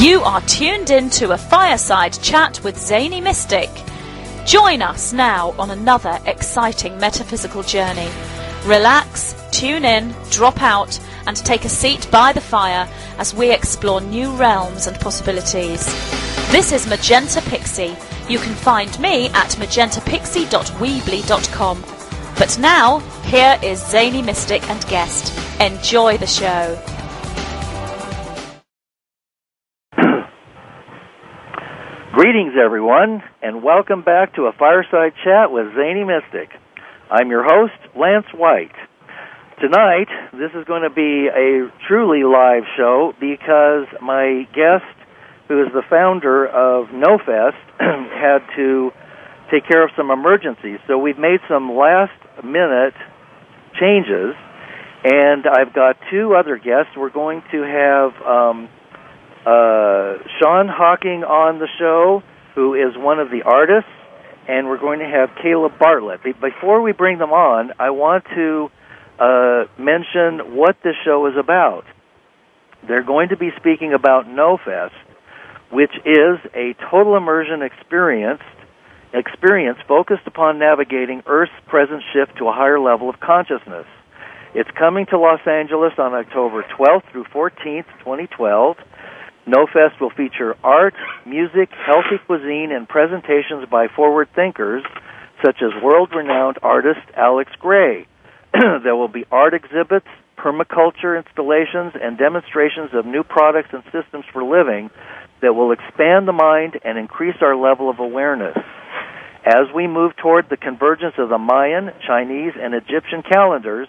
You are tuned in to a Fireside chat with Zany Mystic. Join us now on another exciting metaphysical journey. Relax, tune in, drop out, and take a seat by the fire as we explore new realms and possibilities. This is Magenta Pixie. You can find me at magentapixie.weebly.com. But now, here is Zany Mystic and guest. Enjoy the show. Greetings, everyone, and welcome back to a Fireside Chat with Zany Mystic. I'm your host, Lance White. Tonight, this is going to be a truly live show because my guest, who is the founder of KNOWPHEST, had to take care of some emergencies. So we've made some last-minute changes, and I've got two other guests. We're going to have Shawn Hocking on the show, who is one of the artists, and we're going to have Caleb Bartlett. Before we bring them on, I want to mention what this show is about. They're going to be speaking about KNOWPHEST, which is a total immersion experience focused upon navigating Earth's present shift to a higher level of consciousness. It's coming to Los Angeles on October 12th through 14th, 2012. KNOWPHEST will feature art, music, healthy cuisine, and presentations by forward thinkers such as world-renowned artist Alex Gray. There will be art exhibits, permaculture installations, and demonstrations of new products and systems for living that will expand the mind and increase our level of awareness. As we move toward the convergence of the Mayan, Chinese, and Egyptian calendars,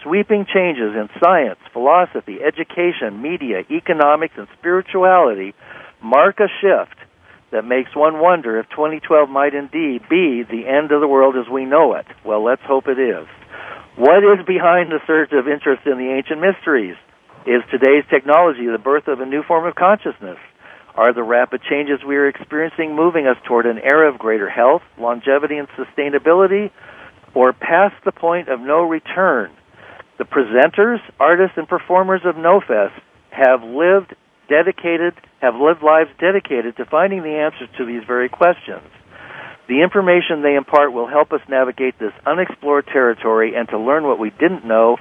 sweeping changes in science, philosophy, education, media, economics, and spirituality mark a shift that makes one wonder if 2012 might indeed be the end of the world as we know it. Well, let's hope it is. What is behind the surge of interest in the ancient mysteries? Is today's technology the birth of a new form of consciousness? Are the rapid changes we are experiencing moving us toward an era of greater health, longevity, and sustainability, or past the point of no return? The presenters, artists, and performers of KNOWPHEST have lived lives dedicated to finding the answers to these very questions. The information they impart will help us navigate this unexplored territory and to learn what we didn't know.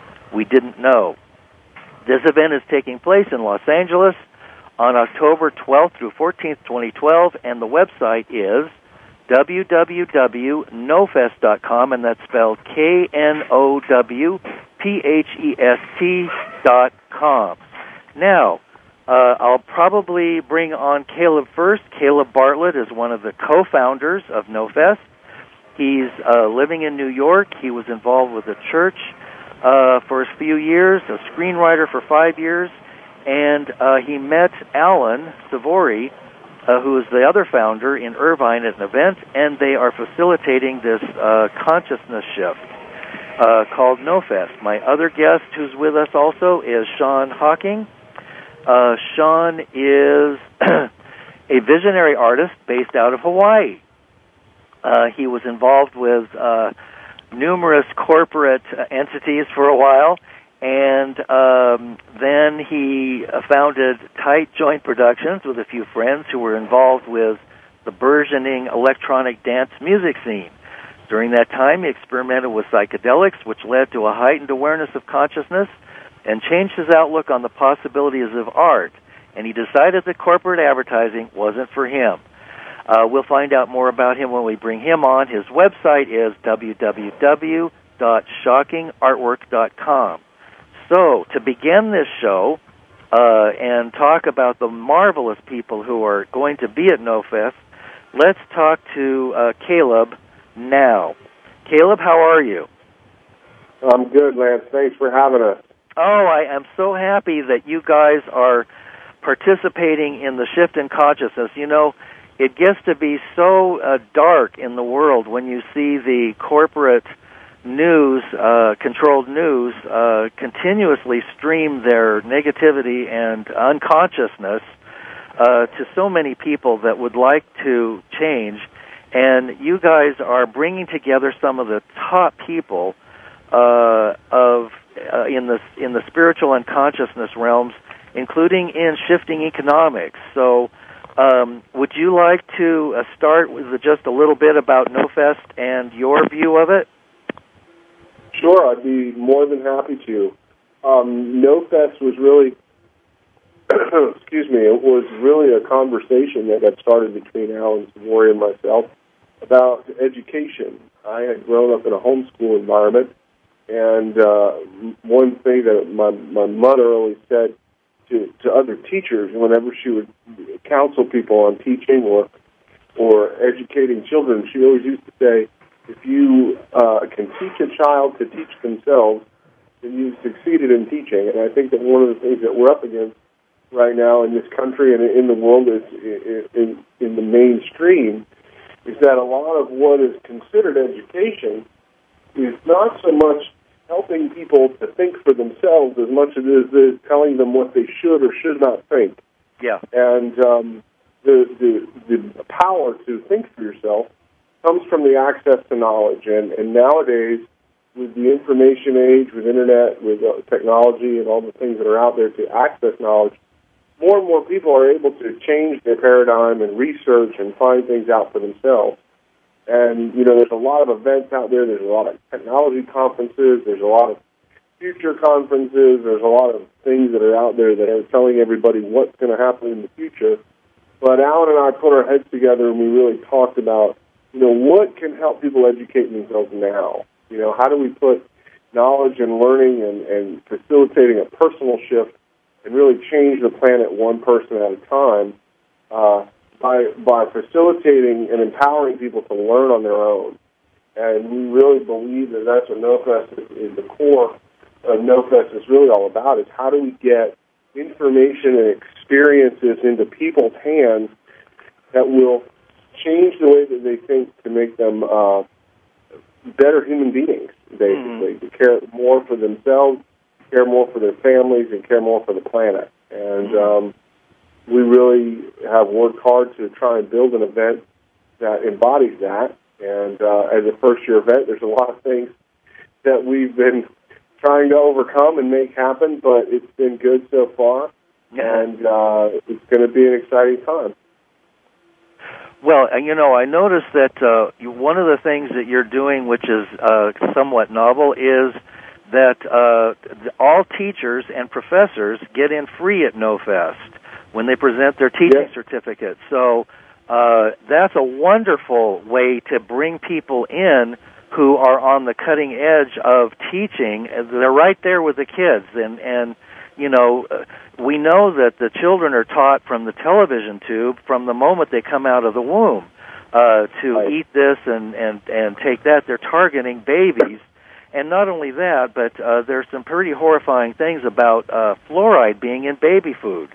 This event is taking place in Los Angeles on October 12th through 14th, 2012, and the website is www.knowphest.com, and that's spelled KNOWPHEST.com. Now, I'll probably bring on Caleb first. Caleb Bartlett is one of the co-founders of KNOWPHEST. He's living in New York. He was involved with the church for a few years, a screenwriter for 5 years, and he met Alan Savory, who is the other founder, in Irvine at an event, and they are facilitating this consciousness shift called KNOWPHEST. My other guest who's with us also is Shawn Hocking. Shawn is a visionary artist based out of Hawaii. He was involved with numerous corporate entities for a while, and then he founded Tight Joint Productions with a few friends who were involved with the burgeoning electronic dance music scene. During that time, he experimented with psychedelics, which led to a heightened awareness of consciousness and changed his outlook on the possibilities of art. And he decided that corporate advertising wasn't for him. We'll find out more about him when we bring him on. His website is www.shockingartwork.com. So, to begin this show and talk about the marvelous people who are going to be at KNOWPHEST, let's talk to Caleb now. Caleb, how are you? I'm good, Lance. Thanks for having us. Oh, I am so happy that you guys are participating in the shift in consciousness. You know, it gets to be so dark in the world when you see the corporate news, controlled news, continuously stream their negativity and unconsciousness to so many people that would like to change. And you guys are bringing together some of the top people in the spiritual and consciousness realms including in shifting economics. So would you like to start with just a little bit about KNOWPHEST and your view of it? Sure, I'd be more than happy to. KNOWPHEST was really, it was really a conversation that got started between Alan Savory and myself about education. I had grown up in a homeschool environment, and one thing that my mother always said to other teachers whenever she would counsel people on teaching or educating children, she always used to say, if you can teach a child to teach themselves, then you've succeeded in teaching. And I think that one of the things that we're up against right now in this country and in the world is in the mainstream is that a lot of what is considered education is not so much helping people to think for themselves as much as it is telling them what they should or should not think. Yeah. And the power to think for yourself comes from the access to knowledge. And nowadays, with the information age, with internet, with technology and all the things that are out there to access knowledge, more and more people are able to change their paradigm and research and find things out for themselves. And, there's a lot of events out there. There's a lot of technology conferences. There's a lot of future conferences. There's a lot of things that are out there that are telling everybody what's going to happen in the future. But Alan and I put our heads together and we really talked about, what can help people educate themselves now? How do we put knowledge and learning and facilitating a personal shift and really change the planet one person at a time by facilitating and empowering people to learn on their own. And we really believe that that's what KNOWPHEST is the core of KNOWPHEST is really all about, is how do we get information and experiences into people's hands that will change the way that they think to make them better human beings, basically, to care more for themselves, care more for their families, and care more for the planet. And we really have worked hard to try and build an event that embodies that. And as a first-year event, there's a lot of things that we've been trying to overcome and make happen, but it's been good so far, and it's going to be an exciting time. Well, I noticed that one of the things that you're doing, which is somewhat novel, is that all teachers and professors get in free at KNOWPHEST when they present their teaching certificate. So that's a wonderful way to bring people in who are on the cutting edge of teaching. They're right there with the kids, and we know that the children are taught from the television tube from the moment they come out of the womb to eat this and take that. They're targeting babies. And not only that, but there's some pretty horrifying things about fluoride being in baby food.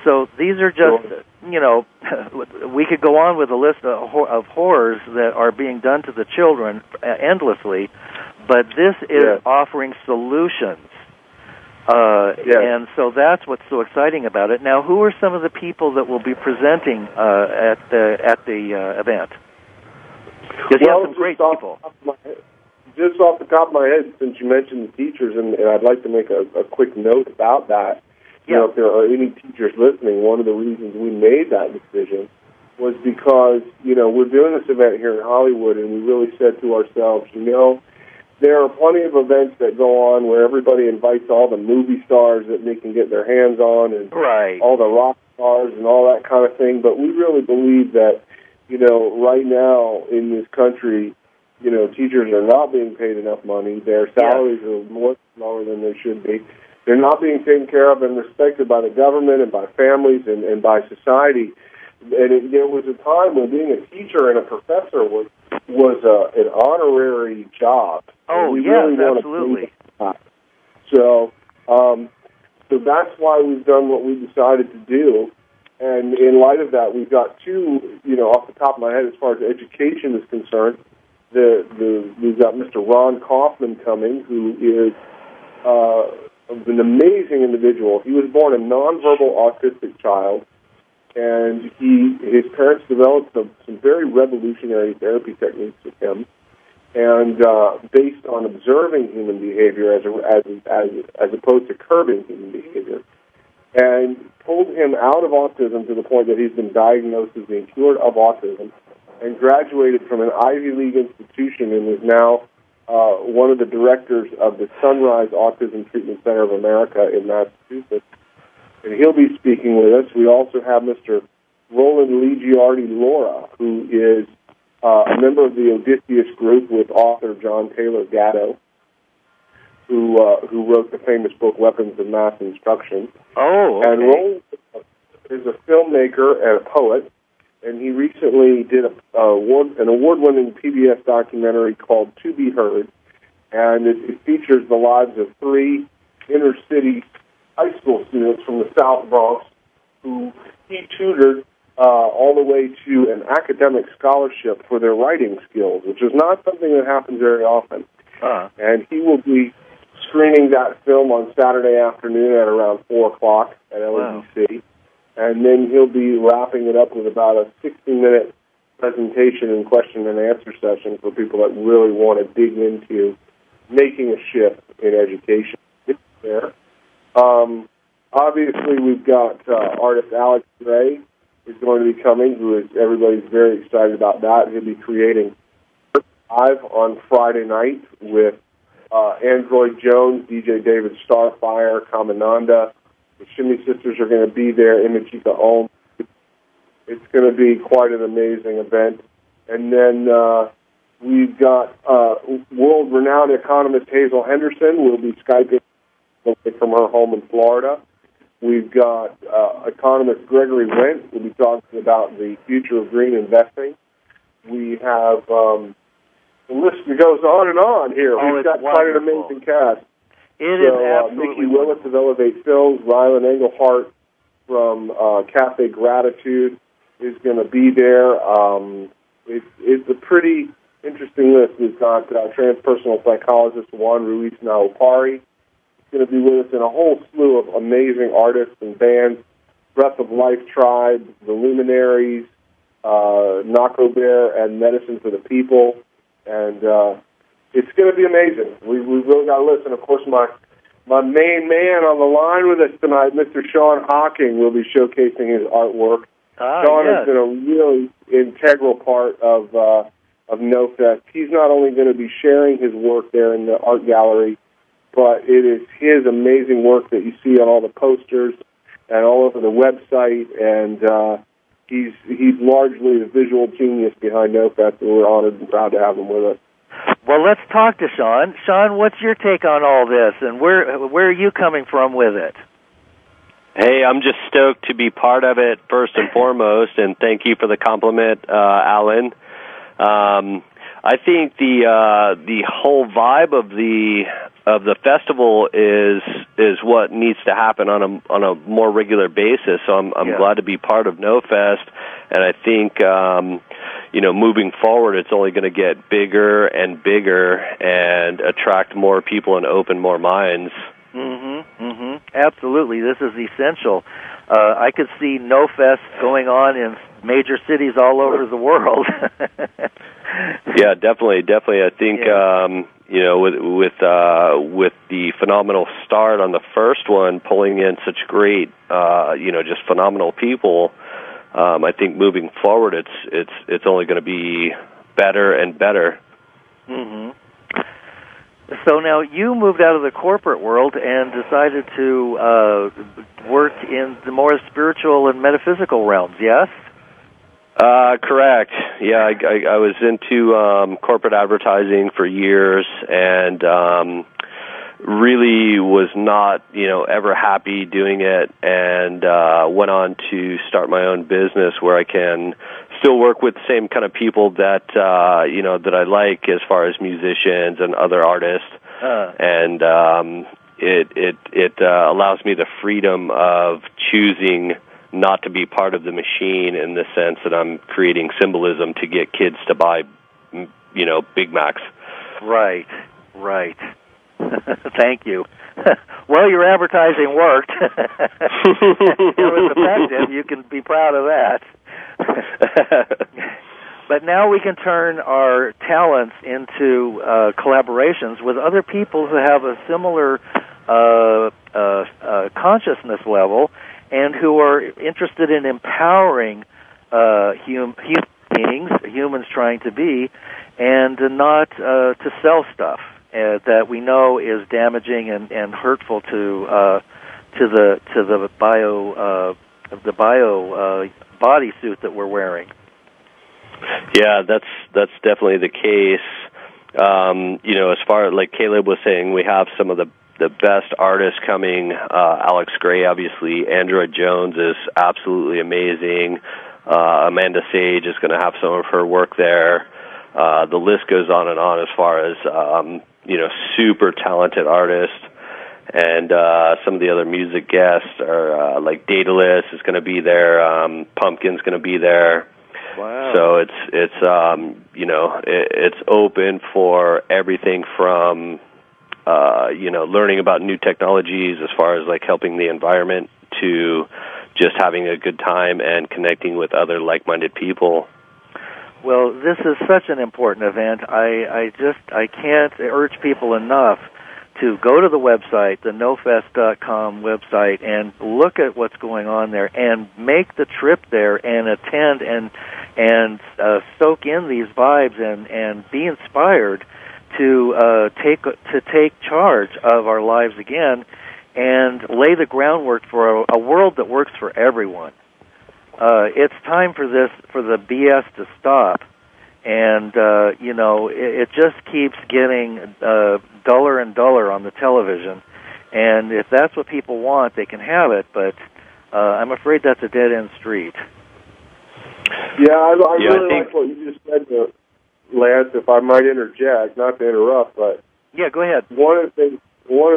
So these are just, we could go on with a list of horrors that are being done to the children endlessly, but this is offering solutions. And so that's what's so exciting about it. Now, who are some of the people that will be presenting at the event? Because you have some great people. Just off the top of my head, since you mentioned the teachers, and I'd like to make a quick note about that. If there are any teachers listening, one of the reasons we made that decision was because, we're doing this event here in Hollywood, and we really said to ourselves, there are plenty of events that go on where everybody invites all the movie stars that they can get their hands on and all the rock stars and all that kind of thing. But we really believe that, right now in this country, teachers are not being paid enough money. Their salaries are more lower than they should be. They're not being taken care of and respected by the government and by families and by society. And there was a time when being a teacher and a professor was an honorary job. Oh, yes, absolutely. So that's why we've done what we decided to do. And in light of that, we've got two, off the top of my head, as far as education is concerned, we've got Mr. Ron Kaufman coming, who is an amazing individual. He was born a nonverbal autistic child, and his parents developed some very revolutionary therapy techniques with him, and based on observing human behavior as opposed to curbing human behavior. and pulled him out of autism to the point that he's been diagnosed as being cured of autism and graduated from an Ivy League institution and is now one of the directors of the Sunrise Autism Treatment Center of America in Massachusetts. And he'll be speaking with us. We also have Mr. Roland Ligiardi-Laura, who is a member of the Odysseus group with author John Taylor Gatto, who wrote the famous book Weapons of Mass Instruction. Oh, okay. And Roland is a filmmaker and a poet, and he recently did an award-winning PBS documentary called To Be Heard, and it features the lives of 3 inner-city high school students from the South Bronx who he tutored all the way to an academic scholarship for their writing skills, which is not something that happens very often. And he will be screening that film on Saturday afternoon at around 4 o'clock at LABC. Wow. And then he'll be wrapping it up with about a 60-minute presentation and question and answer session for people that really want to dig into making a shift in education. It's there. Obviously, we've got artist Alex Gray is going to be coming, who is everybody's very excited about that. He'll be creating live on Friday night with Android Jones, DJ David Starfire, Kamananda. The Shimmy Sisters are going to be there, Imachika Om. It's going to be quite an amazing event. And then we've got world-renowned economist Hazel Henderson will be Skyping from her home in Florida. We've got economist Gregory Wendt will be talking about the future of green investing. We have, the list goes on and on here. We've got quite an amazing cast. It is absolutely Mickey Willis of Elevate Films, Rylan Engelhart from Cafe Gratitude is going to be there. It's a pretty interesting list. We've got transpersonal psychologist Juan Ruiz Naopari going to be with us, and a whole slew of amazing artists and bands, Breath of Life Tribe, The Luminaries, Nako Bear, and Medicine for the People. And it's going to be amazing. We've really got a list. And, of course, my main man on the line with us tonight, Mr. Shawn Hocking, will be showcasing his artwork. Shawn has been a really integral part of KNOWPHEST. He's not only going to be sharing his work there in the art gallery, but it is his amazing work that you see on all the posters and all over the website, and he's largely the visual genius behind KNOWPHEST, and we're honored and proud to have him with us. Well, let's talk to Shawn. Shawn, what's your take on all this, and where are you coming from with it? Hey, I'm just stoked to be part of it, first and foremost, and thank you for the compliment, Alan. I think the whole vibe of the festival is what needs to happen on a more regular basis. So I'm glad to be part of KNOWPHEST, and I think moving forward, it's only going to get bigger and bigger and attract more people and open more minds. Absolutely, this is essential. I could see KNOWPHEST going on in major cities all over the world. Yeah, definitely. I think with the phenomenal start on the first one, pulling in such great, just phenomenal people. I think moving forward, it's only going to be better and better. So now you moved out of the corporate world and decided to work in the more spiritual and metaphysical realms, yes? Correct. Yeah, I was into corporate advertising for years and really was not, ever happy doing it, and went on to start my own business where I can still work with the same kind of people that that I like as far as musicians and other artists, and it allows me the freedom of choosing not to be part of the machine, in the sense that I'm creating symbolism to get kids to buy, Big Macs. Right. Thank you. Well, your advertising worked. It was effective. You can be proud of that. But now we can turn our talents into collaborations with other people who have a similar consciousness level, and who are interested in empowering human beings, humans trying to be, and not to sell stuff that we know is damaging and hurtful to the bio bodysuit that we're wearing. Yeah, that's definitely the case. As far as like Caleb was saying, we have some of the best artists coming. Alex Gray, obviously. Android Jones is absolutely amazing. Amanda Sage is going to have some of her work there. The list goes on and on as far as super talented artists. And some of the other music guests are like Daedalus is going to be there. Pumpkin's going to be there. Wow. So it's open for everything from learning about new technologies as far as like helping the environment to just having a good time and connecting with other like-minded people. Well, this is such an important event. I can't urge people enough to go to the website, the KNOWPHEST.com website, and look at what's going on there, and make the trip there, and attend, and soak in these vibes, and be inspired to take charge of our lives again, and lay the groundwork for a world that works for everyone. It's time for the BS to stop. And, it just keeps getting duller and duller on the television. And if that's what people want, they can have it, but I'm afraid that's a dead-end street. Yeah, I really like what you just said, Lance, if I might interject, not to interrupt, but... Yeah, go ahead. One of the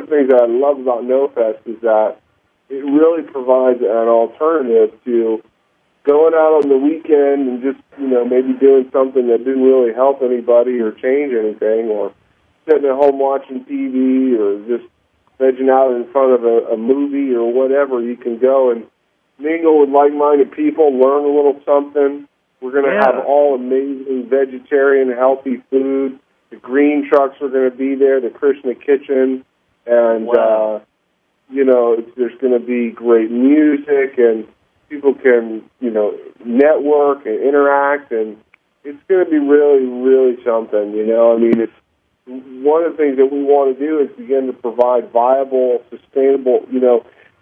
things that I love about KNOWPHEST is that it really provides an alternative to going out on the weekend and just, maybe doing something that didn't really help anybody or change anything, or sitting at home watching TV, or just vegging out in front of a movie or whatever. You can go and mingle with like-minded people, learn a little something. We're going to have all amazing vegetarian, healthy food. The green trucks are going to be there, the Krishna Kitchen, and, there's going to be great music, and people can, network and interact, and it's going to be really, really something, it's one of the things that we want to do is begin to provide viable, sustainable,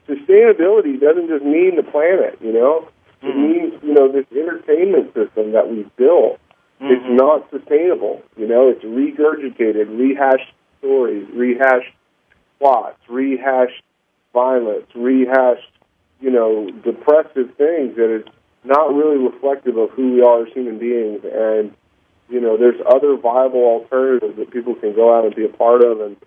sustainability doesn't just mean the planet, It means, this entertainment system that we've built, it's not sustainable, it's regurgitated, rehashed stories, rehashed plots, rehashed violence, rehashed, depressive things that is not really reflective of who we are as human beings. And, there's other viable alternatives that people can go out and be a part of. And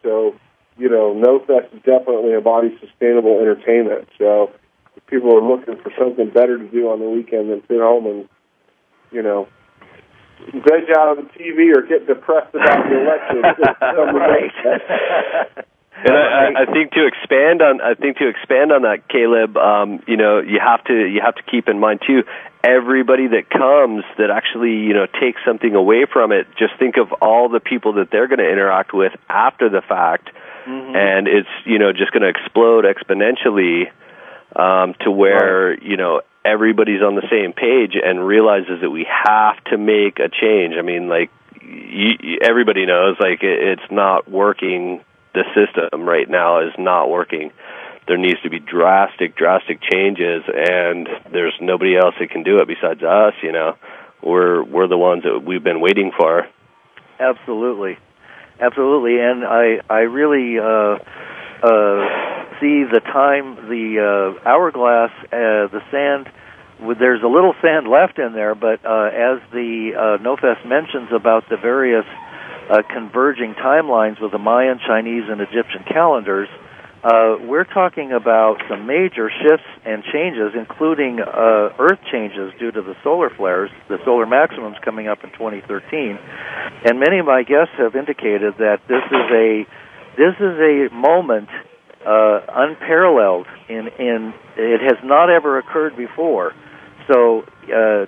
so, KNOWPHEST is definitely embodies sustainable entertainment. So if people are looking for something better to do on the weekend than sit home and, veg out on the TV or get depressed about the election. Right. And I think to expand on that, Caleb, you have to keep in mind too, everybody that comes that actually takes something away from it. Just think of all the people that they're going to interact with after the fact, and it's just going to explode exponentially to where everybody's on the same page and realizes that we have to make a change. I mean, like everybody knows, like it's not working. The system right now is not working. There needs to be drastic changes, and there's nobody else that can do it besides us. We're the ones that we've been waiting for. Absolutely, and I really see the time, the hourglass, the sand. There's a little sand left in there, but as the KNOWPHEST mentions about the various converging timelines with the Mayan, Chinese, and Egyptian calendars, we're talking about some major shifts and changes, including Earth changes due to the solar flares, the solar maximums coming up in 2013. And many of my guests have indicated that this is a moment unparalleled in it has not ever occurred before. So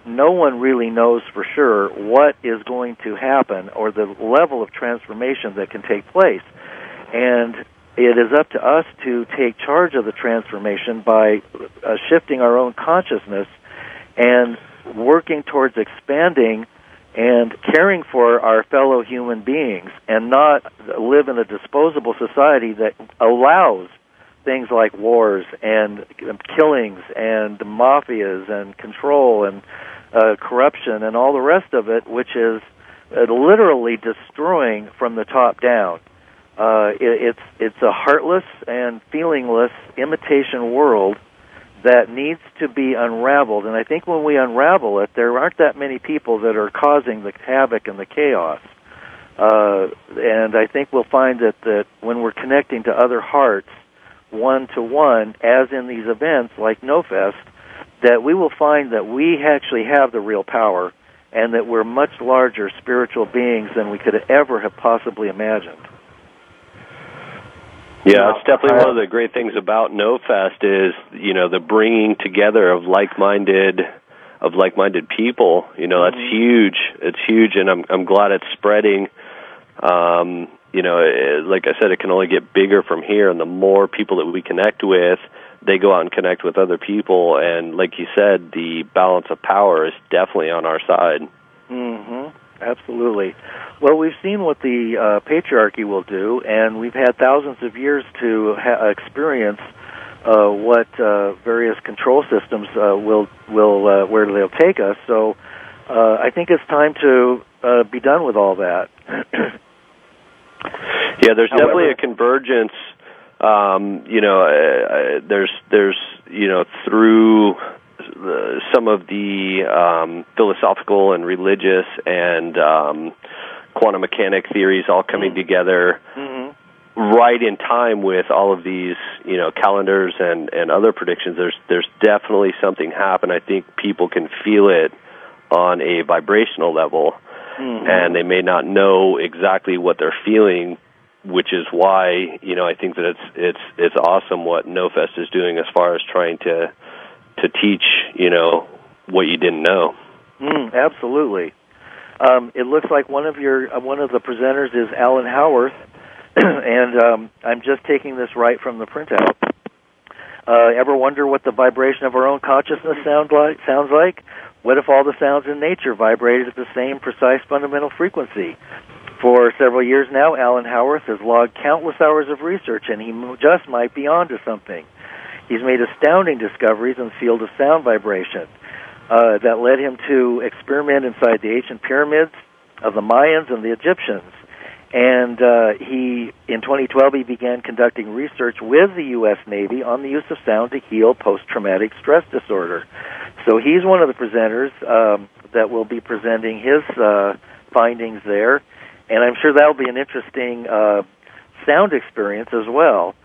no one really knows for sure what is going to happen or the level of transformation that can take place. And it is up to us to take charge of the transformation by shifting our own consciousness and working towards expanding and caring for our fellow human beings, and not live in a disposable society that allows things like wars and killings and mafias and control and corruption and all the rest of it, which is literally destroying from the top down. It's a heartless and feelingless imitation world that needs to be unraveled. And I think when we unravel it, there aren't that many people that are causing the havoc and the chaos. And I think we'll find that when we're connecting to other hearts, one-to-one, as in these events like KNOWPHEST, that we will find that we actually have the real power and that we're much larger spiritual beings than we could ever have possibly imagined. Yeah, it's definitely one of the great things about KNOWPHEST is, the bringing together of like-minded people. That's huge. It's huge, and I'm glad it's spreading. Like I said, it can only get bigger from here, and the more people that we connect with, they go out and connect with other people, and like you said, the balance of power is definitely on our side. Mm-hmm. Absolutely. Well, we've seen what the patriarchy will do, and we've had thousands of years to experience what various control systems will where they'll take us. So I think it's time to be done with all that. Yeah, there's definitely a convergence. There's through some of the philosophical and religious and quantum mechanic theories all coming together right in time with all of these, calendars and other predictions. There's definitely something happen. I think people can feel it on a vibrational level, and they may not know exactly what they're feeling, which is why, I think that it's awesome what KNOWPHEST is doing as far as trying to teach, what you didn't know. Absolutely. It looks like one of the presenters is Alan Howarth, and I'm just taking this right from the printout. Ever wonder what the vibration of our own consciousness sounds like? What if all the sounds in nature vibrated at the same precise fundamental frequency? For several years now, Alan Howarth has logged countless hours of research, and he just might be onto something. He's made astounding discoveries in the field of sound vibration that led him to experiment inside the ancient pyramids of the Mayans and the Egyptians. And in 2012, he began conducting research with the U.S. Navy on the use of sound to heal post-traumatic stress disorder. So he's one of the presenters that will be presenting his findings there. And I'm sure that'll be an interesting sound experience as well.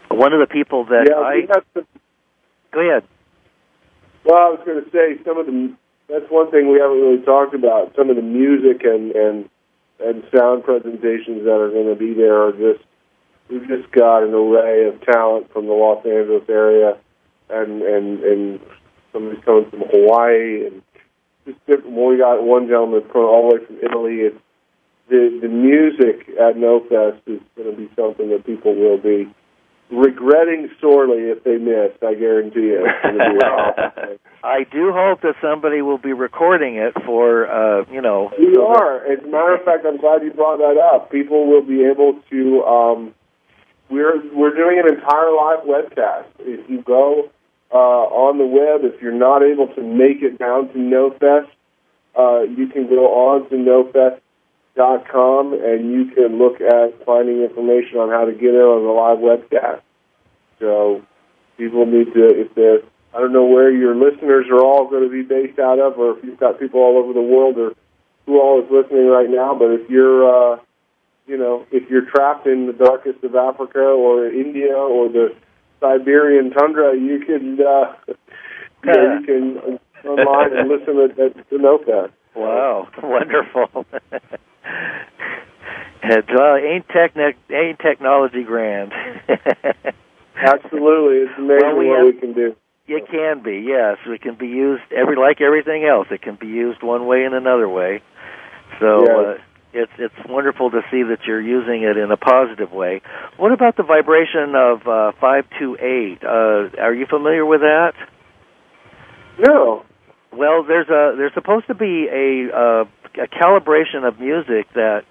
One of the people that Go ahead. Well, I was going to say that's one thing we haven't really talked about. Some of the music and sound presentations that are going to be there are we've just got an array of talent from the Los Angeles area, and somebody's coming from Hawaii, and just different. We got one gentleman coming all the way from Italy. It's the music at KNOWPHEST is going to be something that people will be regretting sorely if they miss. I guarantee you. It's going to be awesome. I do hope that somebody will be recording it for, We are. As a matter of fact, I'm glad you brought that up. People will be able to. We're doing an entire live webcast. If you go on the web, if you're not able to make it down to KNOWPHEST, you can go on to KNOWPHEST.com and you can look at finding information on how to get in on the live webcast. So people need to, I don't know where your listeners are all going to be based out of, or if you've got people all over the world, or who all is listening right now. But if you're, if you're trapped in the darkest of Africa or India or the Siberian tundra, you can, you can online and listen to KNOWPHEST. Wow, wonderful. Well, ain't technology grand? Absolutely, it's amazing what we can do. It can be, yes. It can be used like everything else. It can be used one way and another way. So, It's wonderful to see that you're using it in a positive way. What about the vibration of 528? Are you familiar with that? No. Well, there's supposed to be a calibration of music that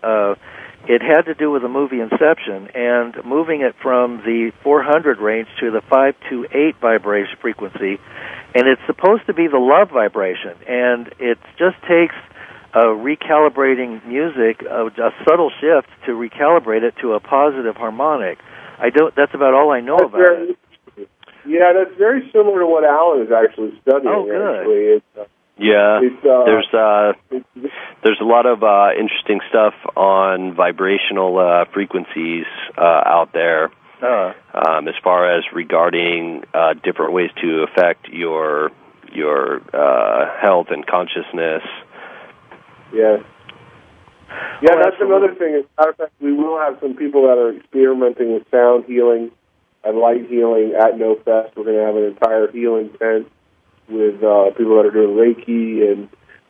it had to do with the movie Inception, and moving it from the 400 range to the 528 vibration frequency, and it's supposed to be the love vibration, and it just takes recalibrating music, a subtle shift to recalibrate it to a positive harmonic. That's about all I know about it. Yeah, that's very similar to what Alan is actually studying. Oh, good. Actually. There's a lot of interesting stuff on vibrational frequencies out there as far as regarding different ways to affect your health and consciousness. Yes. Yeah, that's another thing. As a matter of fact, we will have some people that are experimenting with sound healing and light healing at KNOWPHEST. We're going to have an entire healing tent with people that are doing Reiki and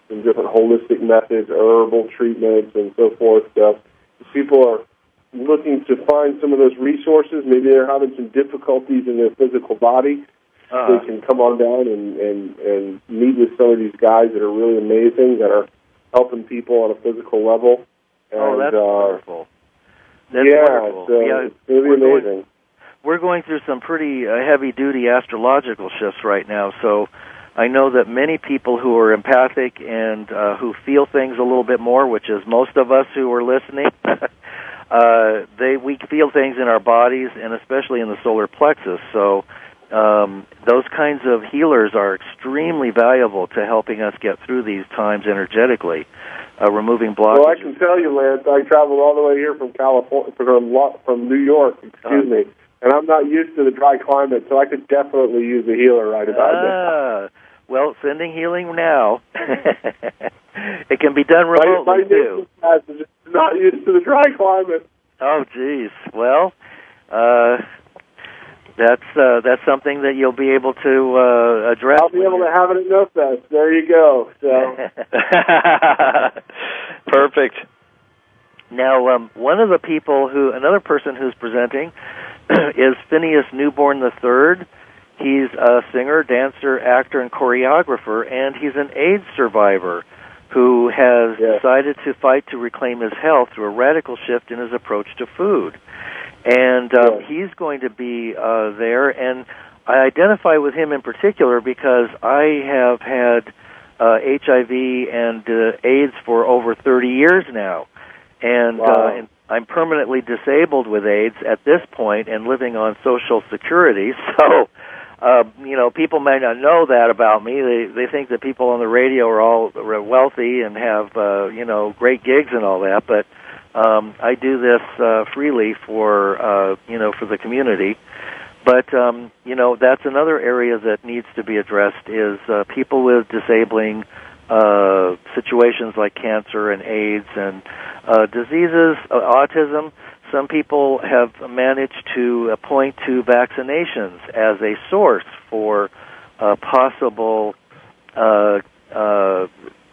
some different holistic methods, herbal treatments, and so forth. If people are looking to find some of those resources, maybe they're having some difficulties in their physical body, they can come on down and meet with some of these guys that are really amazing, that are helping people on a physical level. And, that's wonderful. That's wonderful. So it's going to be amazing. We're going through some pretty heavy-duty astrological shifts right now, so I know that many people who are empathic and who feel things a little bit more, which is most of us who are listening, we feel things in our bodies, and especially in the solar plexus. So those kinds of healers are extremely valuable to helping us get through these times energetically, removing blockages. Well, I can tell you, Lance, I traveled all the way here from California, from New York, me, and I'm not used to the dry climate, so I could definitely use a healer right about now. Well, sending healing now. It can be done remotely, too. My not used to the dry climate. Oh, geez. Well, that's something that you'll be able to address. I'll be able to have it at KNOWPHEST. There you go. So. Perfect. Now, another person who's presenting is Phineas Newborn III. He's a singer, dancer, actor, and choreographer, and he's an AIDS survivor who has decided to fight to reclaim his health through a radical shift in his approach to food. And he's going to be there, and I identify with him in particular because I have had HIV and AIDS for over 30 years now. And, and I'm permanently disabled with AIDS at this point and living on Social Security. So, people may not know that about me. They think that people on the radio are all wealthy and have, great gigs and all that. But I do this freely for the community. But, that's another area that needs to be addressed is people with disabling situations like cancer and AIDS and diseases, autism. Some people have managed to point to vaccinations as a source for possible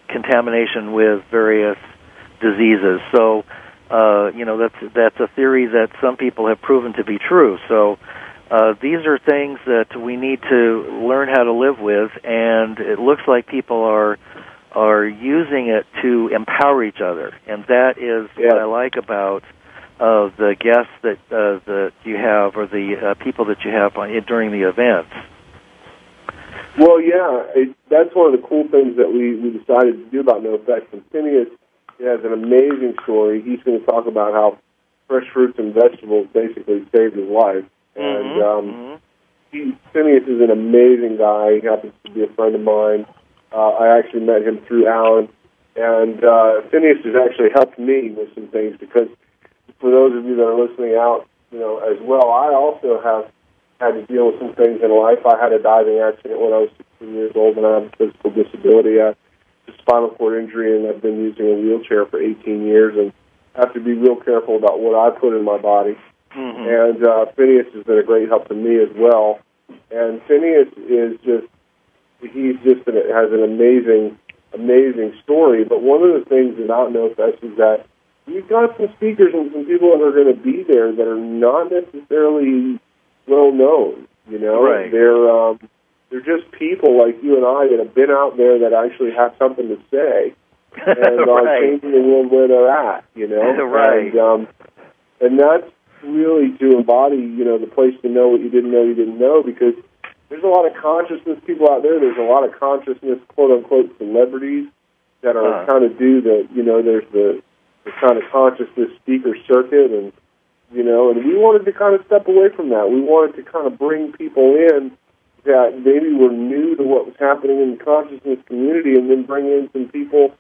contamination with various diseases. So, that's a theory that some people have proven to be true. So, these are things that we need to learn how to live with, and it looks like people are using it to empower each other, and that is what I like about the guests that you have, or the people that you have during the events. Well, that's one of the cool things that we decided to do about KNOWPHEST. And Phineas has an amazing story. He's going to talk about how fresh fruits and vegetables basically saved his life. And Phineas is an amazing guy. He happens to be a friend of mine. I actually met him through Alan. And Phineas has actually helped me with some things, because for those of you that are listening out, as well, I also have had to deal with some things in life. I had a diving accident when I was 16 years old, and I have a physical disability. I have a spinal cord injury, and I've been using a wheelchair for 18 years, and have to be real careful about what I put in my body. And Phineas has been a great help to me as well. And Phineas is has an amazing story. But one of the things about KNOWPHEST is that we've got some speakers and some people that are going to be there that are not necessarily well known. You know, right. They're just people like you and I that have been out there that actually have something to say and are changing the world where they're at. You know, right. And that's really to embody, you know, the place to know what you didn't know, because there's a lot of consciousness people out there. There's a lot of consciousness, quote-unquote, celebrities that are kind of do the, you know, there's the kind of consciousness speaker circuit, and, you know, and we wanted to kind of step away from that. We wanted to kind of bring people in that maybe were new to what was happening in the consciousness community, and then bring in some people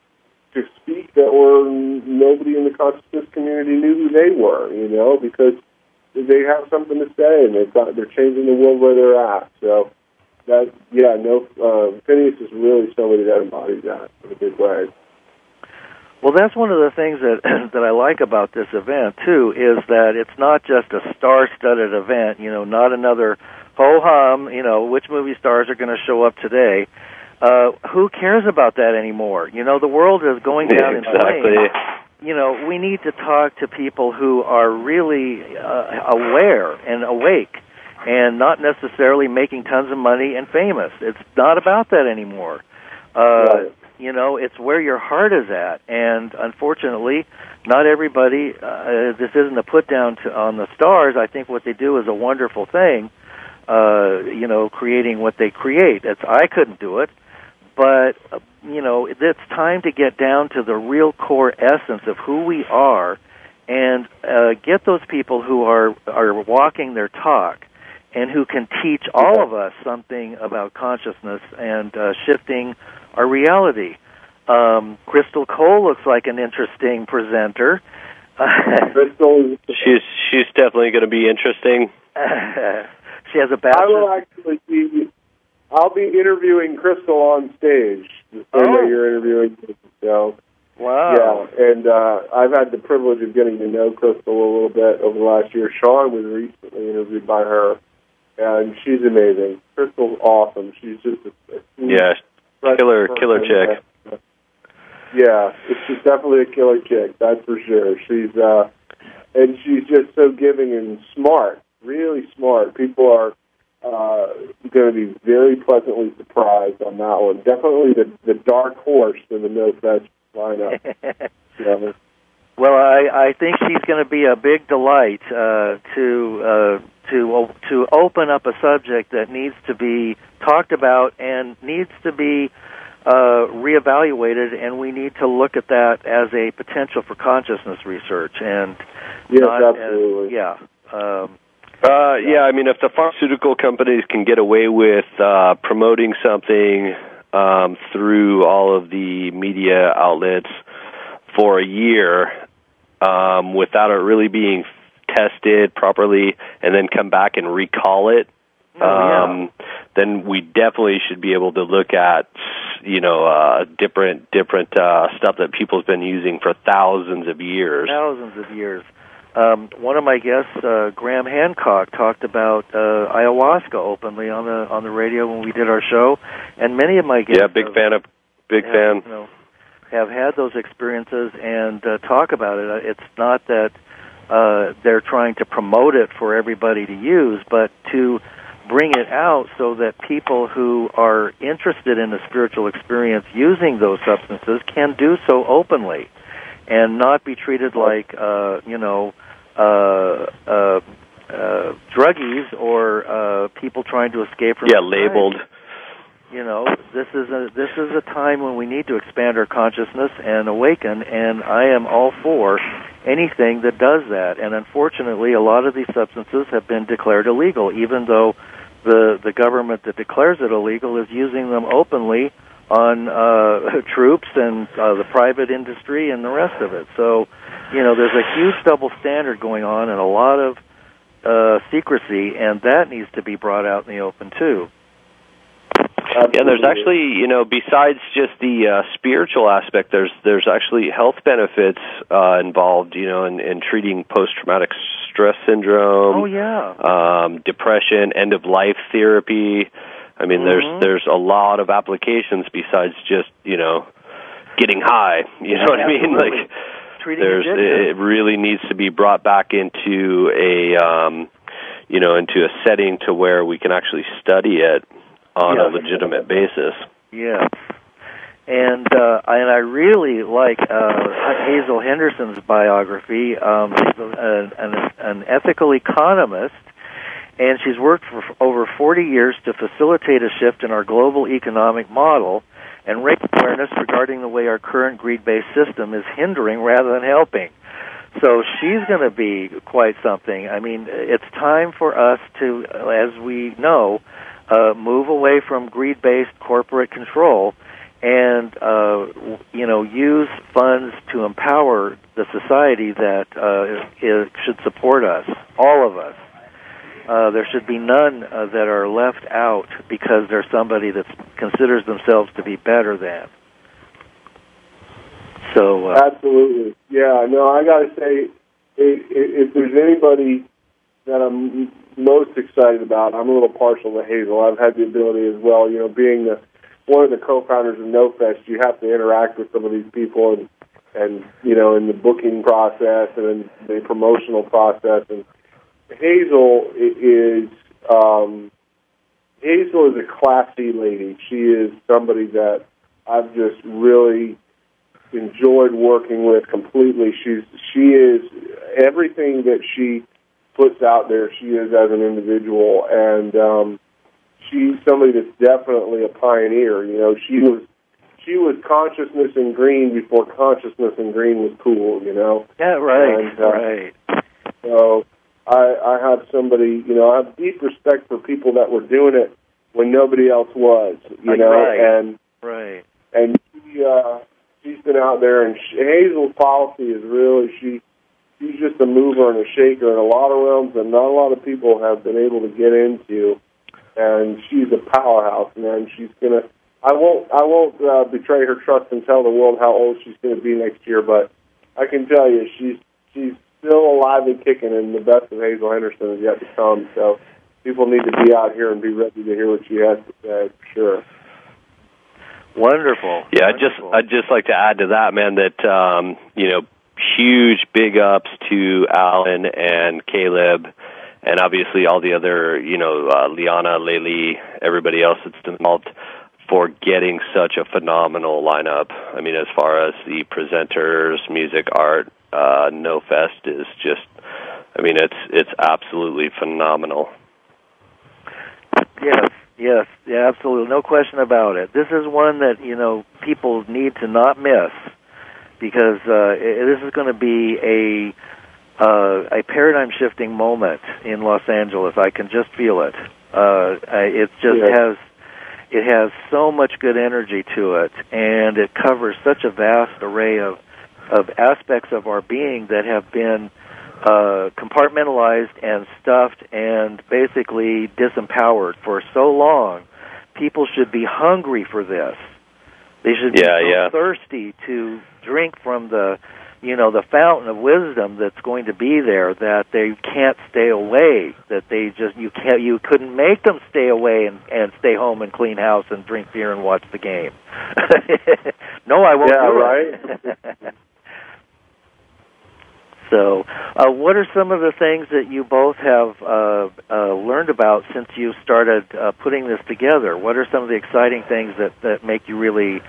to speak that were nobody in the consciousness community knew who they were, you know, because they have something to say, and they're changing the world where they're at. So that, Phineas is really somebody that embodies that in a big way. Well, that's one of the things that I like about this event too, is that it's not just a star-studded event. You know, not another ho-hum. You know, which movie stars are going to show up today? Who cares about that anymore? You know, the world is going down in flames. You know, we need to talk to people who are really aware and awake, and not necessarily making tons of money and famous. It's not about that anymore. Right. You know, it's where your heart is at, and unfortunately, not everybody. This isn't a put down on the stars. I think what they do is a wonderful thing. You know, creating what they create. I couldn't do it. But, you know, it's time to get down to the real core essence of who we are, and get those people who are walking their talk and who can teach all of us something about consciousness and shifting our reality. Crystal Cole looks like an interesting presenter. Crystal, she's definitely going to be interesting. She has a bachelor's. I will actually be. I'll be interviewing Crystal on stage the same way you're interviewing me. So, wow. Yeah, and I've had the privilege of getting to know Crystal a little bit over the last year. Shawn was recently interviewed by her, and she's amazing. Crystal's awesome. She's just a killer chick. Yeah, she's definitely a killer chick, that's for sure. And she's just so giving and smart, really smart. People are going to be very pleasantly surprised on that one. Definitely the dark horse in the KNOWPHEST lineup. Yeah. Well, I think she's going to be a big delight to open up a subject that needs to be talked about and needs to be reevaluated, and we need to look at that as a potential for consciousness research. And yes, absolutely. I mean, if the pharmaceutical companies can get away with promoting something through all of the media outlets for a year without it really being tested properly, and then come back and recall it, then we definitely should be able to look at, you know, different stuff that people's been using for thousands of years. One of my guests, Graham Hancock, talked about ayahuasca openly on the radio when we did our show, and many of my guests, big fan, you know, have had those experiences and talk about it. It's not that they're trying to promote it for everybody to use, but to bring it out so that people who are interested in a spiritual experience using those substances can do so openly, and not be treated like druggies or people trying to escape from labeled. You know, this is a time when we need to expand our consciousness and awaken, and I am all for anything that does that. And unfortunately, a lot of these substances have been declared illegal, even though the government that declares it illegal is using them openly on troops and the private industry and the rest of it. So, you know, there's a huge double standard going on and a lot of secrecy, and that needs to be brought out in the open too. Yeah, there's actually, you know, besides just the spiritual aspect, there's actually health benefits involved, you know, in treating post-traumatic stress syndrome. Oh, yeah. Depression, end-of-life therapy. I mean, there's a lot of applications besides just, you know, getting high. You know what I mean? Like, it really needs to be brought back into a into a setting to where we can actually study it on a legitimate basis. Yes. And I really like Hazel Henderson's biography. She's an ethical economist, and she's worked for over 40 years to facilitate a shift in our global economic model and raise awareness regarding the way our current greed-based system is hindering rather than helping. So she's going to be quite something. I mean, it's time for us to, as we know, move away from greed-based corporate control and use funds to empower the society that should support us, all of us. There should be none that are left out because there's somebody that considers themselves to be better than. So absolutely, yeah. No, I got to say, if there's anybody that I'm most excited about, I'm a little partial to Hazel. I've had the ability as well. Being one of the co-founders of KNOWPHEST, you have to interact with some of these people, and in the booking process and in the promotional process. And Hazel is a classy lady. She is somebody that I've just really enjoyed working with completely. She is everything that she puts out there. She is as an individual, and she's somebody that's definitely a pioneer. She was consciousness in green before consciousness in green was cool. Yeah, right. And, right. So I have somebody. I have deep respect for people that were doing it when nobody else was. Right. And she's been out there, and Hazel's policy is really she's just a mover and a shaker in a lot of realms that not a lot of people have been able to get into. And she's a powerhouse, man. She's gonna. I won't betray her trust and tell the world how old she's going to be next year, but I can tell you she's still alive and kicking, and the best of Hazel Henderson is yet to come. So people need to be out here and be ready to hear what she has to say. For sure. Wonderful. Yeah, Wonderful. I'd just like to add to that, man, that huge big ups to Alan and Caleb, and obviously all the other, Liana, Laylee, everybody else that's involved, for getting such a phenomenal lineup. I mean, as far as the presenters, music, art, KNOWPHEST is just, it's absolutely phenomenal. Yes, absolutely. No question about it. This is one that, people need to not miss, because this is going to be a paradigm-shifting moment in Los Angeles. I can just feel it. It has so much good energy to it, and it covers such a vast array of aspects of our being that have been compartmentalized and stuffed and basically disempowered for so long. People should be hungry for this. They should be thirsty to drink from the fountain of wisdom that's going to be there, that they can't stay away, that you couldn't make them stay away and stay home and clean house and drink beer and watch the game. No, I won't do it. Right. So, what are some of the things that you both have learned about since you started putting this together? What are some of the exciting things that make you really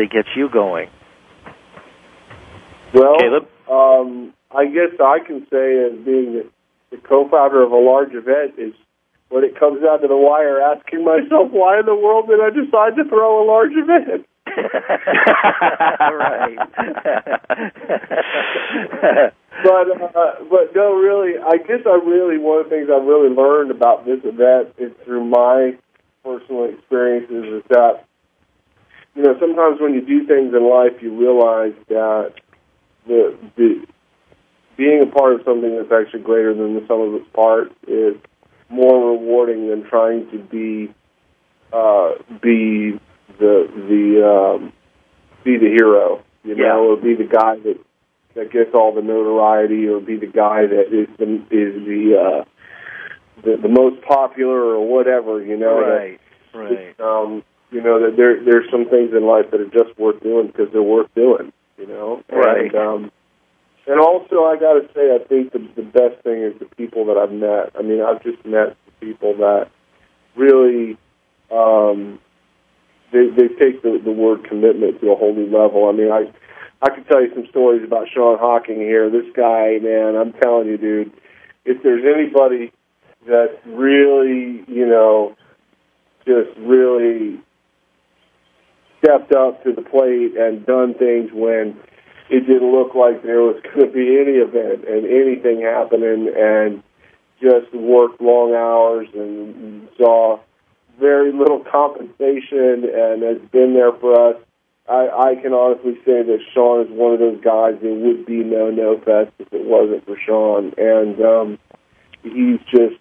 get you going? Well, Caleb? I guess I can say, as being the co-founder of a large event, is when it comes down to the wire, asking myself, why in the world did I decide to throw a large event? Right. But no, really, I guess one of the things I've really learned about this event is through my personal experiences is that, sometimes when you do things in life, you realize that the being a part of something that's actually greater than the sum of its parts is more rewarding than trying to be the hero, or be the guy that gets all the notoriety, or be the guy that is the most popular or whatever, Right. That there's some things in life that are just worth doing because they're worth doing. you know. Right. And also, I got to say, I think the best thing is the people that I've met. I mean, I've just met people that really, they take the word commitment to a whole new level. I mean, I could tell you some stories about Shawn Hocking here. This guy, man, I'm telling you, dude, if there's anybody that really, you know, just really stepped up to the plate and done things when it didn't look like there was going to be any event and anything happening, and just worked long hours and saw very little compensation and has been there for us. I can honestly say that Shawn is one of those guys that would be no KNOWPHEST if it wasn't for Shawn. And he's just,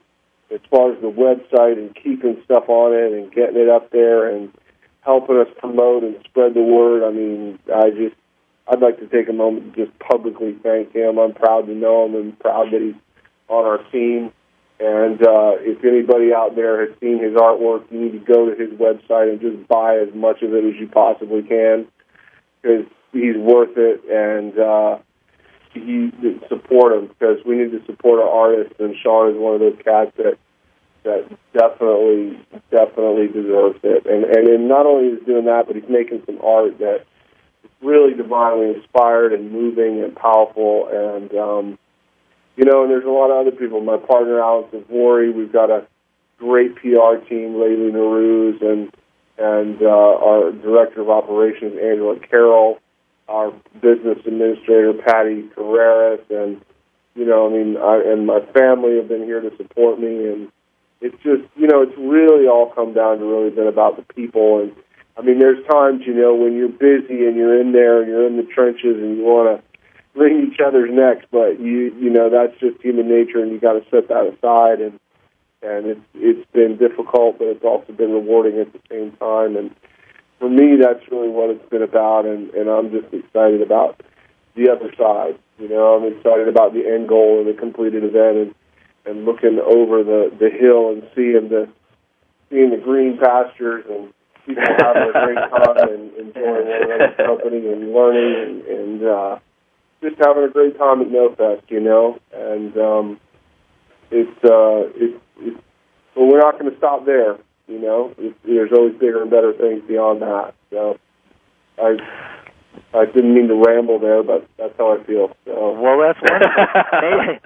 as far as the website and keeping stuff on it and getting it up there and helping us promote and spread the word, I mean, I'd like to take a moment to just publicly thank him. I'm proud to know him and proud that he's on our team. And if anybody out there has seen his artwork, you need to go to his website and just buy as much of it as you possibly can, because he's worth it. And you support him, because we need to support our artists. And Shawn is one of those cats that definitely deserves it. And not only is he doing that, but he's making some art that really divinely inspired and moving and powerful, and you know, and there's a lot of other people. My partner Alex Zavori, we've got a great PR team, Laylee Naruz, and our director of operations, Angela Carroll, our business administrator, Patty Carreras, and you know, I mean, and my family have been here to support me, and it's just, you know, it's really all come down to really been about the people. And I mean, there's times, you know, when you're busy and you're in there and you're in the trenches and you want to wring each other's necks, but you know, that's just human nature, and you got to set that aside. And it's been difficult, but it's also been rewarding at the same time. And for me, that's really what it's been about. And I'm just excited about the other side. You know, I'm excited about the end goal of the completed event, and looking over the hill and seeing the green pastures and people having a great time and enjoying one another's company and learning and just having a great time at KNOWPHEST, you know. And but we're not going to stop there, you know. There's always bigger and better things beyond that. So I didn't mean to ramble there, but that's how I feel. So. Well, that's wonderful.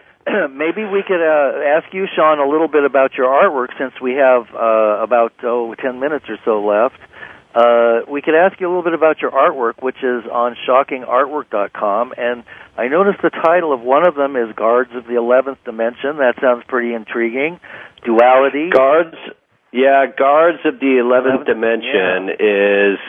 Maybe we could ask you, Shawn, a little bit about your artwork, since we have about 10 minutes or so left. We could ask you a little bit about your artwork, which is on shockingartwork.com, and I noticed the title of one of them is Guards of the 11th Dimension. That sounds pretty intriguing. Duality. Guards of the 11th Dimension is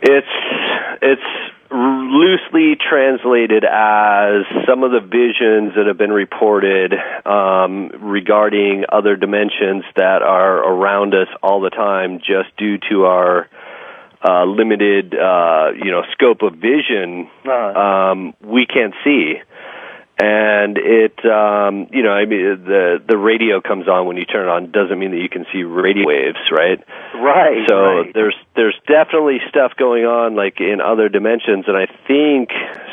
it's loosely translated as some of the visions that have been reported regarding other dimensions that are around us all the time, just due to our limited scope of vision. We can't see. And it, I mean, the radio comes on when you turn it on. Doesn't mean that you can see radio waves, right? Right. So right. there's definitely stuff going on, like in other dimensions, and I think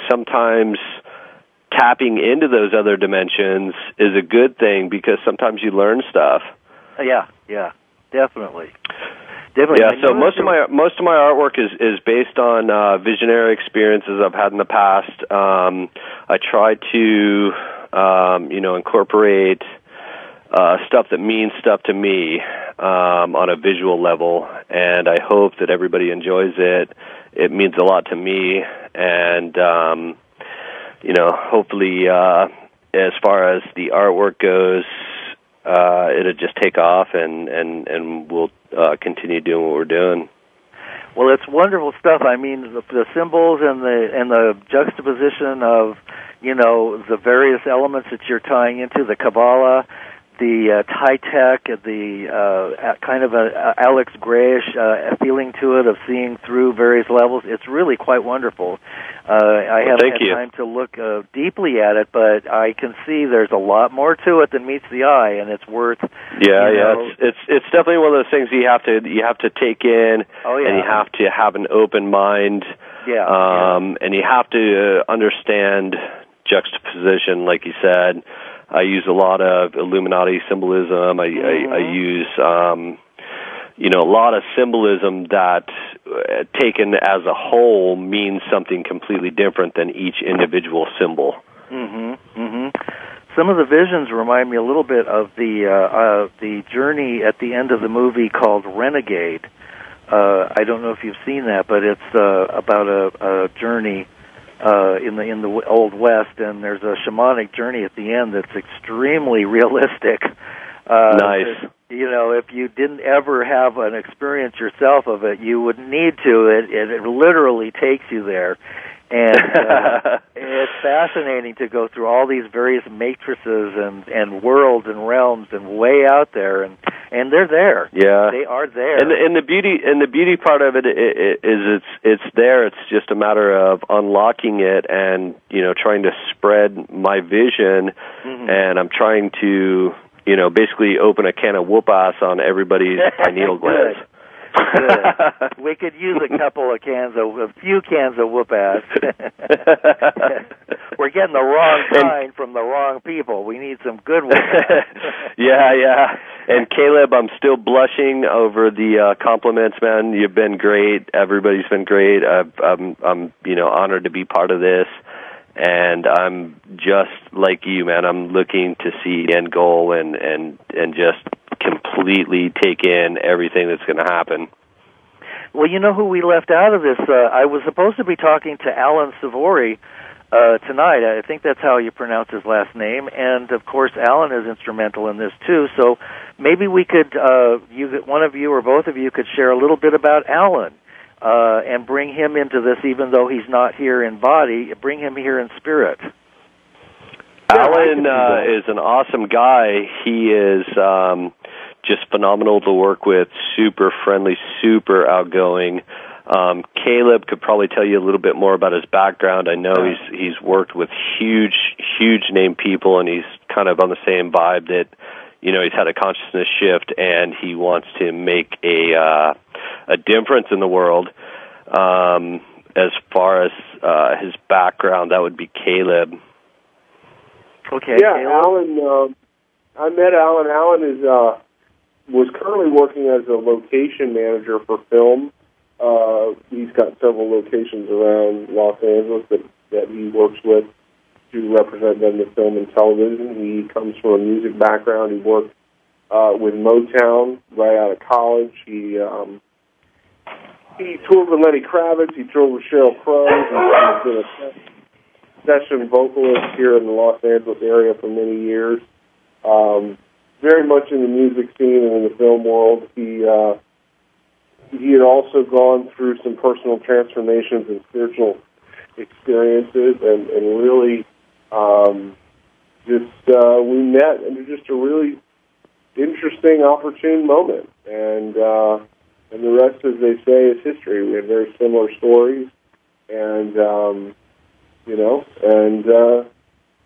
sometimes tapping into those other dimensions is a good thing, because sometimes you learn stuff. Yeah, definitely. Yeah, so most of my artwork is based on visionary experiences I've had in the past. I try to incorporate stuff that means stuff to me on a visual level, and I hope that everybody enjoys it. It means a lot to me, and hopefully, as far as the artwork goes, it'll just take off, and we'll continue doing what we're doing. Well, it's wonderful stuff. I mean, the symbols and the juxtaposition of, the various elements that you're tying into, the Kabbalah, high tech, the kind of a Alex Grayish feeling to it of seeing through various levels. It's really quite wonderful. I haven't had time to look deeply at it, but I can see there's a lot more to it than meets the eye, and it's worth. It's definitely one of those things you have to take in, and you have to have an open mind. And you have to understand juxtaposition, like you said. I use a lot of Illuminati symbolism. I use, a lot of symbolism that, taken as a whole, means something completely different than each individual symbol. Some of the visions remind me a little bit of the journey at the end of the movie called Renegade. I don't know if you've seen that, but it's about a journey in the Old West, and there's a shamanic journey at the end that's extremely realistic. Nice. If you didn't ever have an experience yourself of it, you would need to. It literally takes you there. And it's fascinating to go through all these various matrices and worlds and realms and way out there, and they're there. Yeah, they are there. And the beauty part of it is it's there. It's just a matter of unlocking it and trying to spread my vision. And I'm trying to basically open a can of whoop-ass on everybody's pineal glands. Good. We could use a few cans of whoop-ass. We're getting the wrong kind from the wrong people. We need some good whoop-ass. Yeah. And Caleb, I'm still blushing over the compliments, man. You've been great. Everybody's been great. I'm honored to be part of this. And I'm just like you, man. I'm looking to see the end goal and just completely take in everything that's going to happen. Well, you know who we left out of this? I was supposed to be talking to Alan Savory tonight. I think that's how you pronounce his last name. And, of course, Alan is instrumental in this, too. So maybe we could, one of you or both of you could share a little bit about Alan and bring him into this, even though he's not here in body. Bring him here in spirit. Alan is an awesome guy. He is just phenomenal to work with, super friendly, super outgoing. Caleb could probably tell you a little bit more about his background. I know he's worked with huge name people, and he's kind of on the same vibe that, he's had a consciousness shift, and he wants to make a difference in the world. As far as his background, that would be Caleb. Okay. Yeah, Caleb. Alan. I met Alan. Alan was currently working as a location manager for film. He's got several locations around Los Angeles that he works with to represent them in film and television. He comes from a music background. He worked with Motown right out of college. He toured with Lenny Kravitz. He toured with Sheryl Crow. He's been a session vocalist here in the Los Angeles area for many years. Very much in the music scene and in the film world. He had also gone through some personal transformations and spiritual experiences, and really we met in just a really interesting, opportune moment. And the rest, as they say, is history. We had very similar stories, and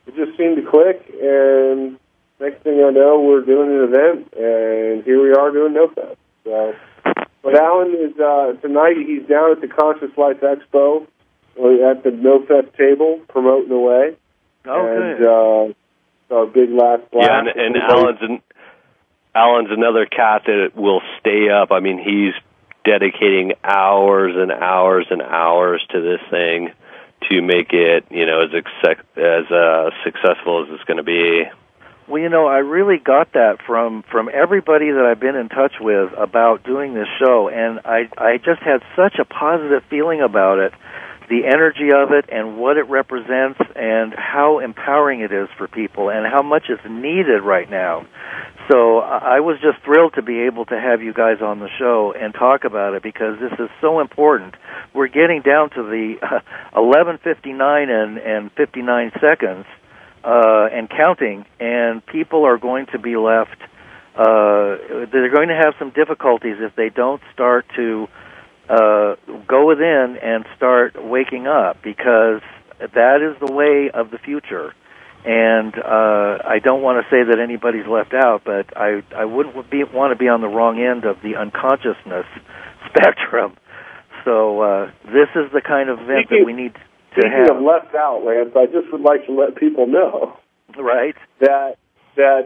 it just seemed to click, and next thing I know, we're doing an event, and here we are doing KNOWPHEST. So, but Alan is, tonight he's down at the Conscious Life Expo, at the KNOWPHEST table, promoting away. Oh, good. A big last blast. Yeah, and Alan's another cat that will stay up. I mean, he's dedicating hours and hours and hours to this thing to make it, as successful as it's going to be. Well, I really got that from everybody that I've been in touch with about doing this show, and I just had such a positive feeling about it, the energy of it and what it represents and how empowering it is for people and how much it's needed right now. So I was just thrilled to be able to have you guys on the show and talk about it, because this is so important. We're getting down to the 11:59 and 59 seconds and counting, and people are going to be left. They're going to have some difficulties if they don't start to go within and start waking up, because that is the way of the future. And I don't want to say that anybody's left out, but I wouldn't want to be on the wrong end of the unconsciousness spectrum. So this is the kind of event that we need to have. Speaking of left out, Lance, I just would like to let people know, right, that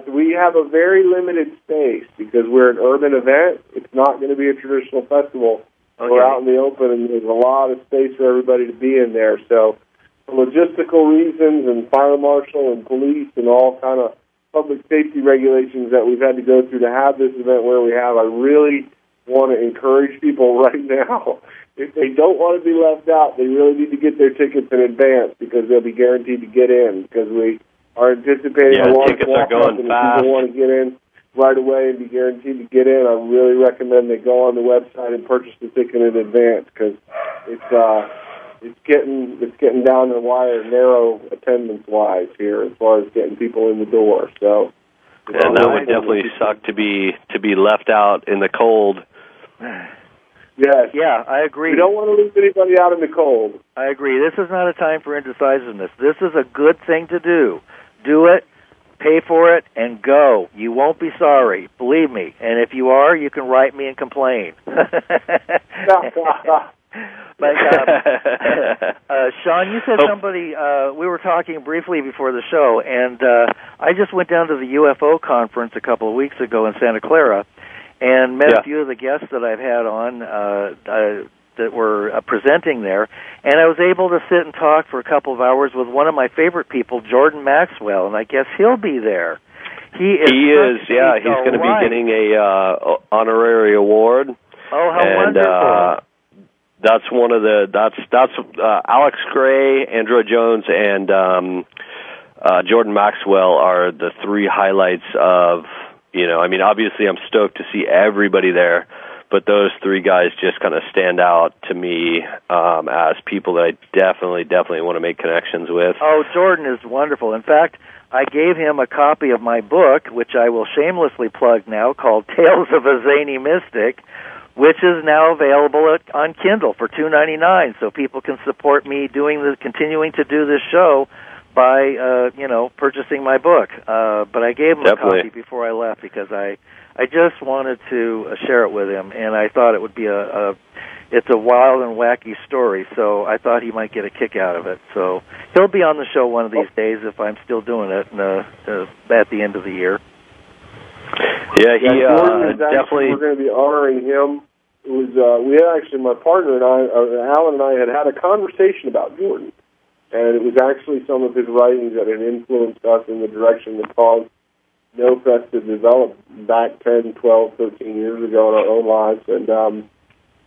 we have a very limited space because we're an urban event. It's not going to be a traditional festival. Okay. We're out in the open, and there's a lot of space for everybody to be in there. So for logistical reasons and fire marshal and police and all kind of public safety regulations that we've had to go through to have this event where we have, I really want to encourage people right now. If they don't want to be left out, they really need to get their tickets in advance because they'll be guaranteed to get in, because we are anticipating a large walk-up, and if people want to get in right away and be guaranteed to get in, I really recommend they go on the website and purchase the ticket in advance, because it's getting down the wire, narrow attendance-wise here as far as getting people in the door. So, and that would definitely suck to be left out in the cold. Yes. Yeah, I agree. We don't want to leave anybody out in the cold. I agree. This is not a time for indecisiveness. This is a good thing to do. Do it, pay for it, and go. You won't be sorry. Believe me. And if you are, you can write me and complain. But Shawn, you said somebody. We were talking briefly before the show, and I just went down to the UFO conference a couple of weeks ago in Santa Clara, and met a few of the guests that I've had on that were presenting there, and I was able to sit and talk for a couple of hours with one of my favorite people, Jordan Maxwell, and I guess he'll be there. He is. Yeah, he's going to be getting a honorary award. Oh, how wonderful! That's one of the that's Alex Gray, Andrew Jones, and Jordan Maxwell are the three highlights of, I mean, obviously I'm stoked to see everybody there, but those three guys just kind of stand out to me as people that I definitely want to make connections with. Oh, Jordan is wonderful. In fact, I gave him a copy of my book, which I will shamelessly plug now, called Tales of a Zany Mystic, which is now available on Kindle for $2.99, so people can support me continuing to do this show by purchasing my book. But I gave him a copy before I left because I just wanted to share it with him, and I thought it would be it's a wild and wacky story, so I thought he might get a kick out of it. So he'll be on the show one of these days if I'm still doing it at the end of the year. Yeah, definitely. We're going to be honoring him. It was my partner and Alan and I had a conversation about Jordan, and it was actually some of his writings that had influenced us in the direction that caused KNOWPHEST to develop back 10, 12, 13 years ago in our own lives, and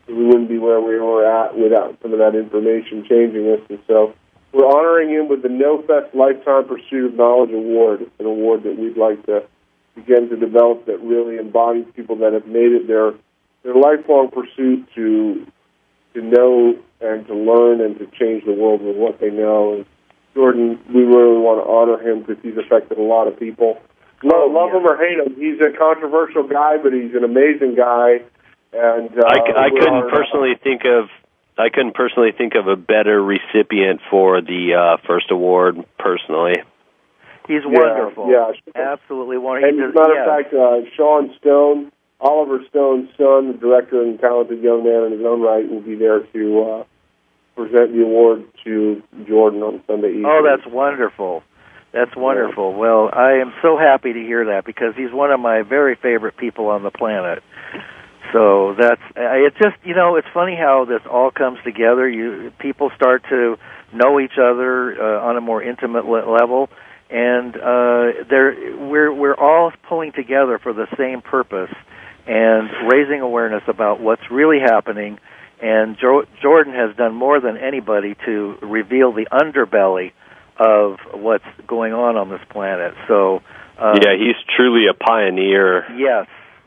we wouldn't be where we were at without some of that information changing us. And so we're honoring him with the KNOWPHEST Lifetime Pursuit of Knowledge Award. It's an award that we'd like to begin to develop that really embodies people that have made it their lifelong pursuit to know and to learn and to change the world with what they know. And Jordan, we really want to honor him because he's affected a lot of people. Love him or hate him, he's a controversial guy, but he's an amazing guy. And I couldn't personally think of a better recipient for the first award. Personally, he's wonderful. Yeah, absolutely wonderful. And as a matter of fact, Sean Stone, Oliver Stone's son, the director and talented young man in his own right, will be there to present the award to Jordan on Sunday evening. Oh, that's wonderful. That's wonderful. Yeah. Well, I am so happy to hear that because he's one of my very favorite people on the planet. So it's just, it's funny how this all comes together. People start to know each other on a more intimate level, and we're all pulling together for the same purpose and raising awareness about what's really happening. And Jordan has done more than anybody to reveal the underbelly of what's going on this planet. So he's truly a pioneer.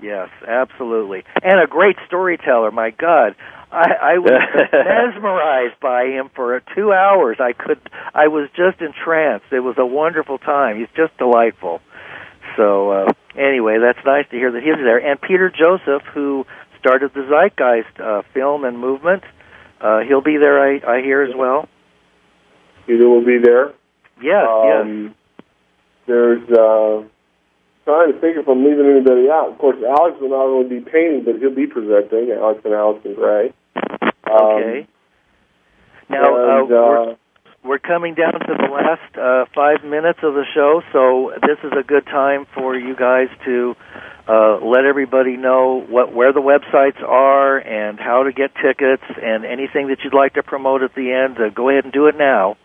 Yes, absolutely. And a great storyteller, my God. I was mesmerized by him for 2 hours. I was just entranced. It was a wonderful time. He's just delightful. So anyway, that's nice to hear that he was there. And Peter Joseph, who started the Zeitgeist film and movement, he'll be there, I hear, as well. Peter will be there. Yes, yes. There's trying to think if I'm leaving anybody out. Of course, Alex will not only be painting, but he'll be presenting, Alex and Allison Gray. Okay. Now, we're coming down to the last 5 minutes of the show, so this is a good time for you guys to let everybody know where the websites are and how to get tickets and anything that you'd like to promote at the end. Go ahead and do it now.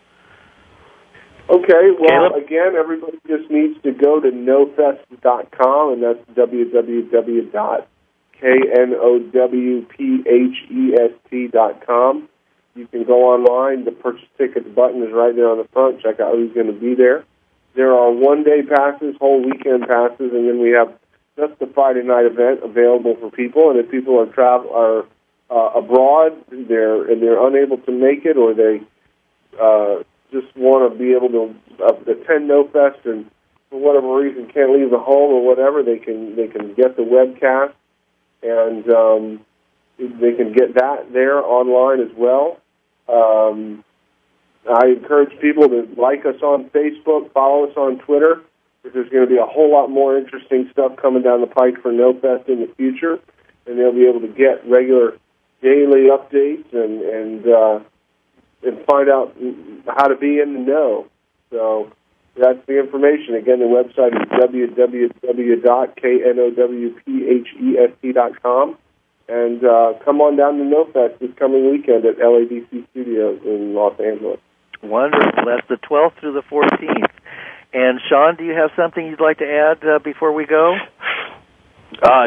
Okay, well, Caleb? again, everybody just needs to go to KNOWPHEST.com, and that's www.KNOWPHEST.com. You can go online. The purchase tickets button is right there on the front. Check out who's going to be there. There are one-day passes, whole weekend passes, and then we have just the Friday night event available for people. And if people are abroad, they're unable to make it, or they just want to be able to attend KNOWPHEST and for whatever reason can't leave the home or whatever, they can get the webcast, and they can get that there online as well. I encourage people to like us on Facebook, follow us on Twitter, because there's going to be a whole lot more interesting stuff coming down the pike for KNOWPHEST in the future, and they'll be able to get regular daily updates and find out how to be in the know. So that's the information. Again, the website is www.knowphest.com. And come on down to KNOWPHEST this coming weekend at LADC Studios in Los Angeles. Wonderful. That's the 12th through the 14th. And Sean, do you have something you'd like to add before we go?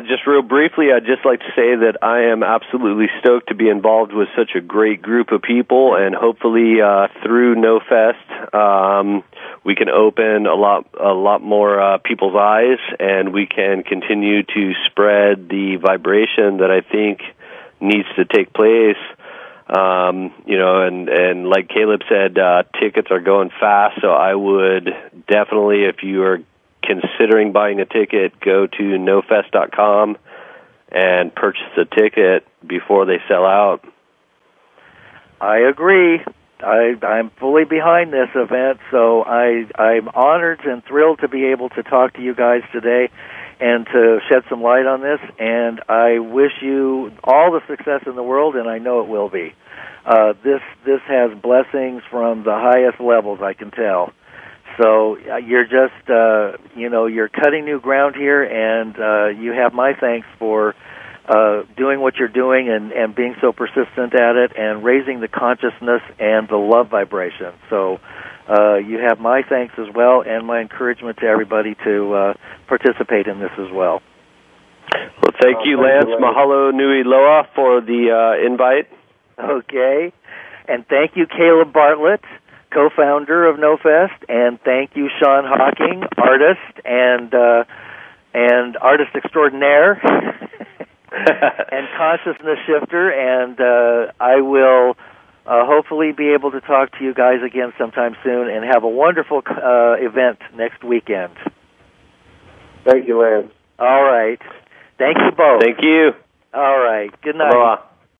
Just real briefly, I'd just like to say that I am absolutely stoked to be involved with such a great group of people, and hopefully through KNOWPHEST we can open a lot more people's eyes, and we can continue to spread the vibration that I think needs to take place. And like Caleb said, tickets are going fast, so I would definitely, if you are considering buying a ticket, go to KNOWPHEST.com and purchase a ticket before they sell out. I agree. I'm fully behind this event, so I'm honored and thrilled to be able to talk to you guys today and to shed some light on this, and I wish you all the success in the world, and I know it will be. This has blessings from the highest levels, I can tell. So you're just, you're cutting new ground here, and you have my thanks for doing what you're doing and being so persistent at it and raising the consciousness and the love vibration. So you have my thanks as well, and my encouragement to everybody to participate in this as well. Well, thank you, Lance. Mahalo nui loa for the invite. Okay. And thank you, Caleb Bartlett, co-founder of KNOWPHEST, and thank you, Shawn Hocking, artist and artist extraordinaire and consciousness shifter. And I will hopefully be able to talk to you guys again sometime soon and have a wonderful event next weekend. Thank you, Lance. All right. Thank you both. Thank you. All right. Good night. Aloha.